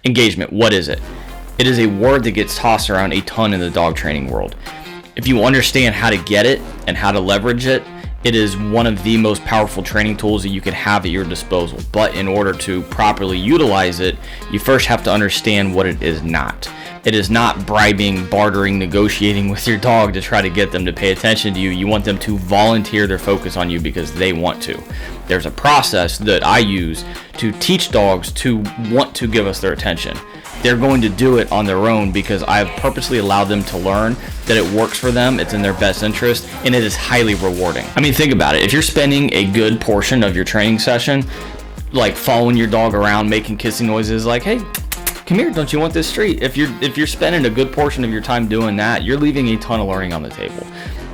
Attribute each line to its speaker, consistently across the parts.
Speaker 1: Engagement, what is it? It is a word that gets tossed around a ton in the dog training world. If you understand how to get it and how to leverage it, it is one of the most powerful training tools that you can have at your disposal. But in order to properly utilize it, you first have to understand what it is not. It is not bribing, bartering, negotiating with your dog to try to get them to pay attention to you. You want them to volunteer their focus on you because they want to. There's a process that I use to teach dogs to want to give us their attention. They're going to do it on their own because I've purposely allowed them to learn that it works for them, it's in their best interest, and it is highly rewarding. I mean, think about it. If you're spending a good portion of your training session like following your dog around, making kissing noises like, hey, come here, don't you want this treat? If you're spending a good portion of your time doing that, you're leaving a ton of learning on the table.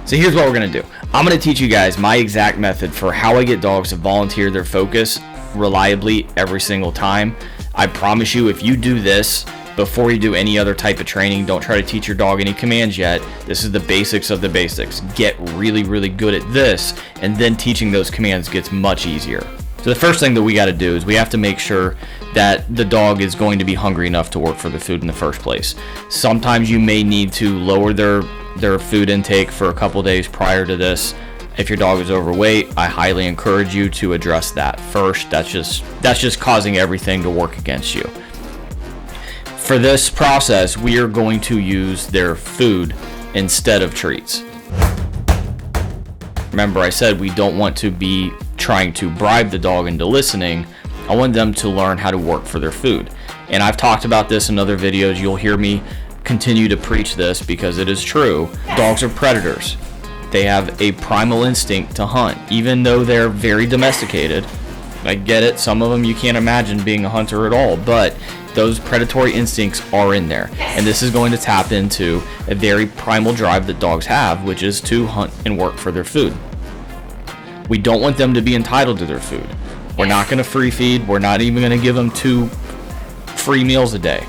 Speaker 1: So here's what we're gonna do. I'm gonna teach you guys my exact method for how I get dogs to volunteer their focus reliably every single time. I promise you, if you do this before you do any other type of training, don't try to teach your dog any commands yet. This is the basics of the basics. Get really, really good at this, and then teaching those commands gets much easier. So the first thing that we got to do is we have to make sure that the dog is going to be hungry enough to work for the food in the first place. Sometimes you may need to lower their food intake for a couple days prior to this. If your dog is overweight, I highly encourage you to address that first. That's just causing everything to work against you. For this process, we are going to use their food instead of treats. Remember, I said we don't want to be trying to bribe the dog into listening. I want them to learn how to work for their food. And I've talked about this in other videos. You'll hear me continue to preach this because it is true. Dogs are predators. They have a primal instinct to hunt, even though they're very domesticated. I get it, some of them you can't imagine being a hunter at all, but those predatory instincts are in there. And this is going to tap into a very primal drive that dogs have, which is to hunt and work for their food. We don't want them to be entitled to their food. We're not going to free feed. We're not even going to give them 2 free meals a day.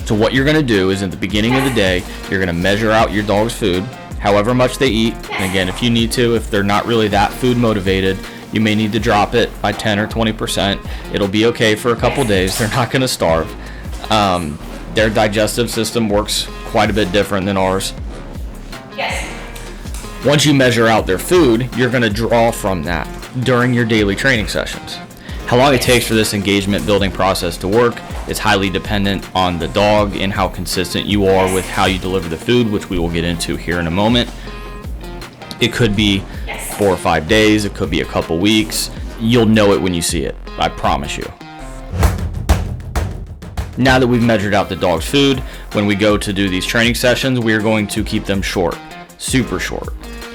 Speaker 1: So what you're going to do is at the beginning of the day, you're going to measure out your dog's food, however much they eat. And again, if you need to, if they're not really that food motivated, you may need to drop it by 10 or 20%. It'll be okay for a couple days. They're not going to starve. Their digestive system works quite a bit different than ours. Yes. Once you measure out their food, you're going to draw from that during your daily training sessions. How long it takes for this engagement building process to work is highly dependent on the dog and how consistent you are with how you deliver the food, which we will get into here in a moment. It could be 4 or 5 days, it could be a couple weeks. You'll know it when you see it, I promise you. Now that we've measured out the dog's food, when we go to do these training sessions, we are going to keep them short, super short,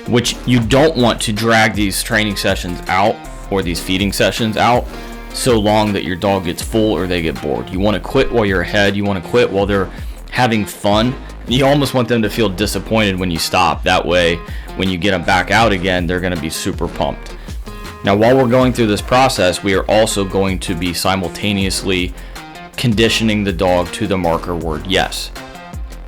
Speaker 1: which you don't want to drag these training sessions out or these feeding sessions out so long that your dog gets full or they get bored. You want to quit while you're ahead. You want to quit while they're having fun. You almost want them to feel disappointed when you stop. That way, when you get them back out again, they're going to be super pumped. Now, while we're going through this process, we are also going to be simultaneously conditioning the dog to the marker word yes.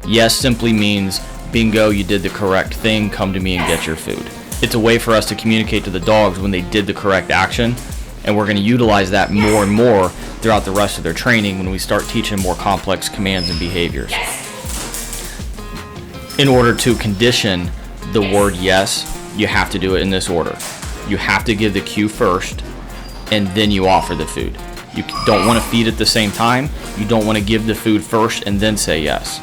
Speaker 1: Yes simply means, bingo, you did the correct thing, come to me and get your food. It's a way for us to communicate to the dogs when they did the correct action, and we're going to utilize that more and more throughout the rest of their training when we start teaching more complex commands and behaviors. In order to condition the word yes, you have to do it in this order. You have to give the cue first, and then you offer the food. You don't want to feed at the same time. You don't want to give the food first and then say yes.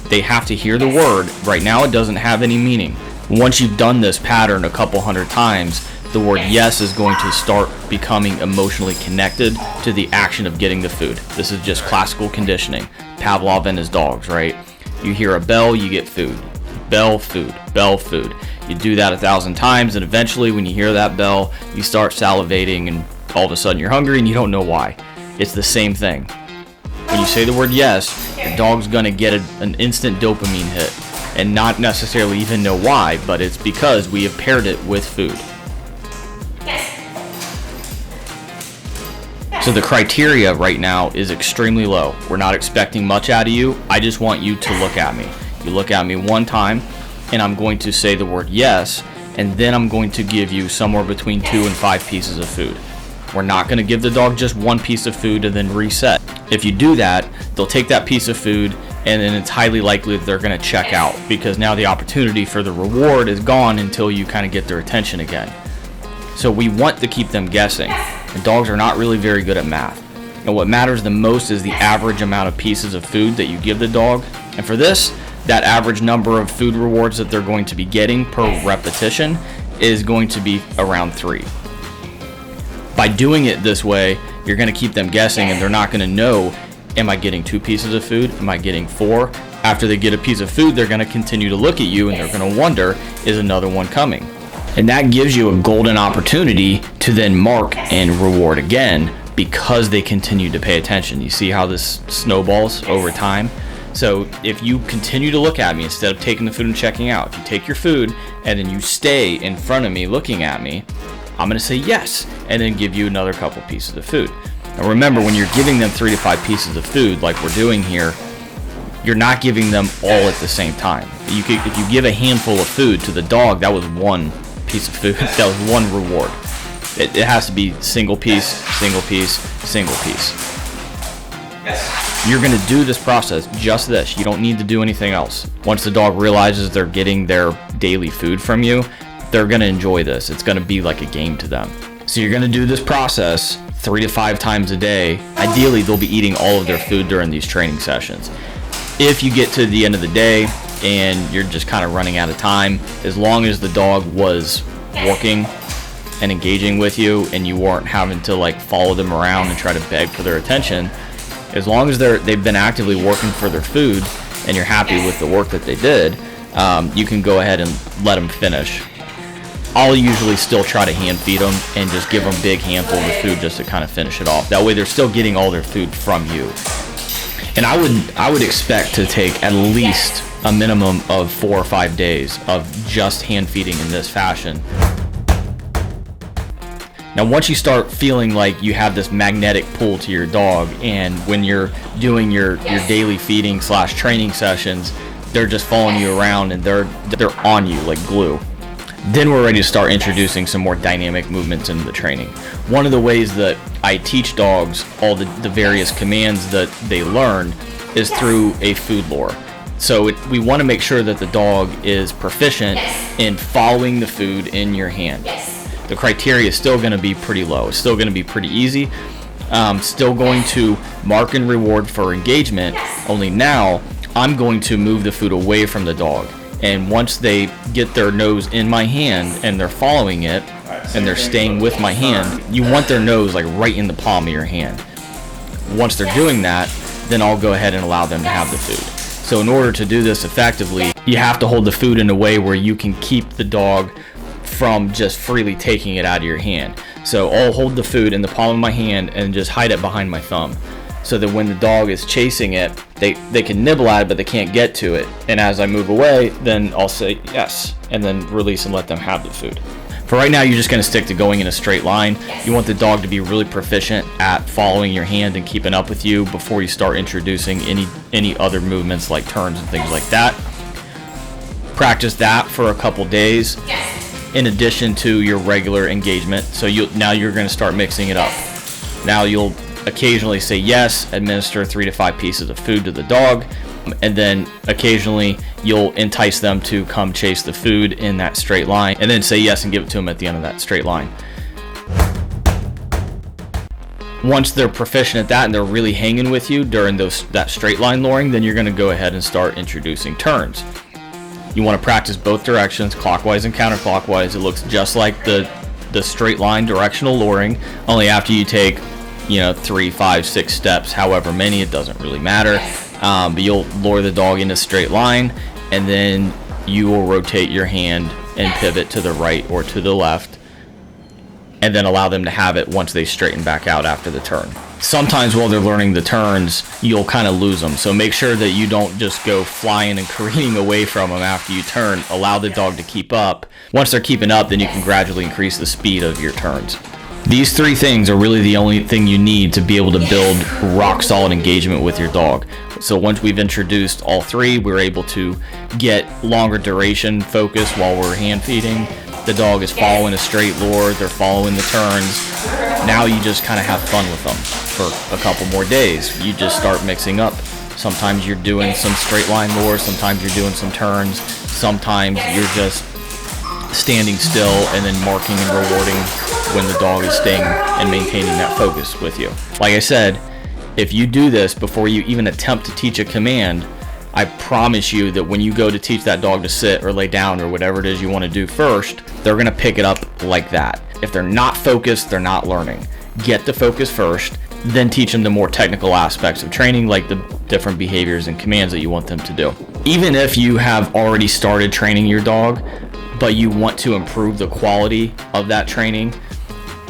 Speaker 1: They have to hear the word. Right now it doesn't have any meaning. Once you've done this pattern a couple hundred times, the word yes is going to start becoming emotionally connected to the action of getting the food. This is just classical conditioning. Pavlov and his dogs, right? You hear a bell, you get food. Bell, food. Bell, food. You do that 1,000 times, and eventually when you hear that bell, you start salivating, and all of a sudden you're hungry and you don't know why. It's the same thing. When you say the word yes, the dog's gonna get an instant dopamine hit, and not necessarily even know why, but it's because we have paired it with food. So the criteria right now is extremely low. We're not expecting much out of you. I just want you to look at me. You look at me one time, and I'm going to say the word yes, and then I'm going to give you somewhere between 2 and 5 pieces of food. We're not going to give the dog just one piece of food and then reset. If you do that, they'll take that piece of food, and then it's highly likely that they're going to check out, because now the opportunity for the reward is gone until you kind of get their attention again. So we want to keep them guessing, and dogs are not really very good at math. And what matters the most is the average amount of pieces of food that you give the dog. And for this, that average number of food rewards that they're going to be getting per repetition is going to be around 3. By doing it this way, you're going to keep them guessing, and they're not going to know, am I getting 2 pieces of food? Am I getting 4? After they get a piece of food, they're going to continue to look at you, and they're going to wonder, is another one coming? And that gives you a golden opportunity to then mark and reward again, because they continue to pay attention. You see how this snowballs over time? So if you continue to look at me instead of taking the food and checking out, if you take your food and then you stay in front of me looking at me, I'm going to say yes, and then give you another couple pieces of food. Now remember, when you're giving them 3 to 5 pieces of food like we're doing here, you're not giving them all at the same time. If you give a handful of food to the dog, that was 1 piece of food. That was 1 reward. It has to be single piece, single piece, single piece. Yes. You're going to do this process, just this. You don't need to do anything else. Once the dog realizes they're getting their daily food from you, they're going to enjoy this. It's going to be like a game to them. So you're going to do this process 3 to 5 times a day. Ideally, they'll be eating all of their food during these training sessions. If you get to the end of the day and you're just kind of running out of time, as long as the dog was working and engaging with you and you weren't having to like follow them around and try to beg for their attention, as long as they've been actively working for their food and you're happy with the work that they did, you can go ahead and let them finish. I'll usually still try to hand feed them and just give them big handfuls of food just to kind of finish it off. That way they're still getting all their food from you. And I would expect to take at least a minimum of 4 or 5 days of just hand feeding in this fashion. Now, once you start feeling like you have this magnetic pull to your dog, and when you're doing your daily feeding / training sessions, they're just following you around and they're on you like glue, then we're ready to start introducing some more dynamic movements into the training. One of the ways that I teach dogs all the various commands that they learn is through a food lure. So we want to make sure that the dog is proficient in following the food in your hand. The criteria is still going to be pretty low. It's still going to be pretty easy. Still going to mark and reward for engagement. Only now I'm going to move the food away from the dog. And once they get their nose in my hand and they're following it and they're staying with my hand, you want their nose like right in the palm of your hand. Once they're doing that, then I'll go ahead and allow them to have the food. So in order to do this effectively, you have to hold the food in a way where you can keep the dog from just freely taking it out of your hand. So I'll hold the food in the palm of my hand and just hide it behind my thumb, so that when the dog is chasing it, they can nibble at it, but they can't get to it. And as I move away, then I'll say yes, and then release and let them have the food. For right now, you're just going to stick to going in a straight line. You want the dog to be really proficient at following your hand and keeping up with you before you start introducing any other movements like turns and things like that. Practice that for a couple days in addition to your regular engagement. So now you're going to start mixing it up. Now you'll occasionally say yes, administer 3 to 5 pieces of food to the dog, and then occasionally you'll entice them to come chase the food in that straight line, and then say yes and give it to them at the end of that straight line. Once they're proficient at that and they're really hanging with you during that straight line luring, then you're going to go ahead and start introducing turns. You want to practice both directions, clockwise and counterclockwise. It looks just like the straight line directional luring, only after you take 3, 5, 6 steps, however many, it doesn't really matter. But you'll lure the dog in a straight line, and then you will rotate your hand and pivot to the right or to the left, and then allow them to have it once they straighten back out after the turn. Sometimes while they're learning the turns, you'll kind of lose them. So make sure that you don't just go flying and careening away from them after you turn. Allow the dog to keep up. Once they're keeping up, then you can gradually increase the speed of your turns. These 3 things are really the only thing you need to be able to build rock solid engagement with your dog. So once we've introduced all 3, we're able to get longer duration focus while we're hand feeding. The dog is following a straight lure, they're following the turns. Now you just kind of have fun with them for a couple more days. You just start mixing up. Sometimes you're doing some straight line lures, sometimes you're doing some turns, sometimes you're just standing still and then marking and rewarding when the dog is staying and maintaining that focus with you. Like I said, if you do this before you even attempt to teach a command, I promise you that when you go to teach that dog to sit or lay down or whatever it is you want to do first, they're going to pick it up like that. If they're not focused, they're not learning. Get the focus first, then teach them the more technical aspects of training, like the different behaviors and commands that you want them to do. Even if you have already started training your dog, but you want to improve the quality of that training,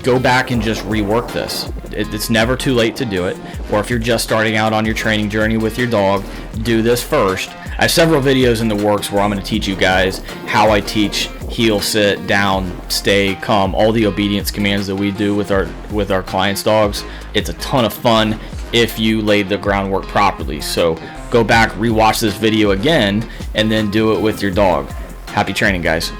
Speaker 1: go back and just rework this. It's never too late to do it. Or if you're just starting out on your training journey with your dog, do this first. I have several videos in the works where I'm going to teach you guys how I teach heel, sit, down, stay, come, all the obedience commands that we do with our clients' dogs. It's a ton of fun if you laid the groundwork properly. So go back, rewatch this video again, and then do it with your dog. Happy training, guys.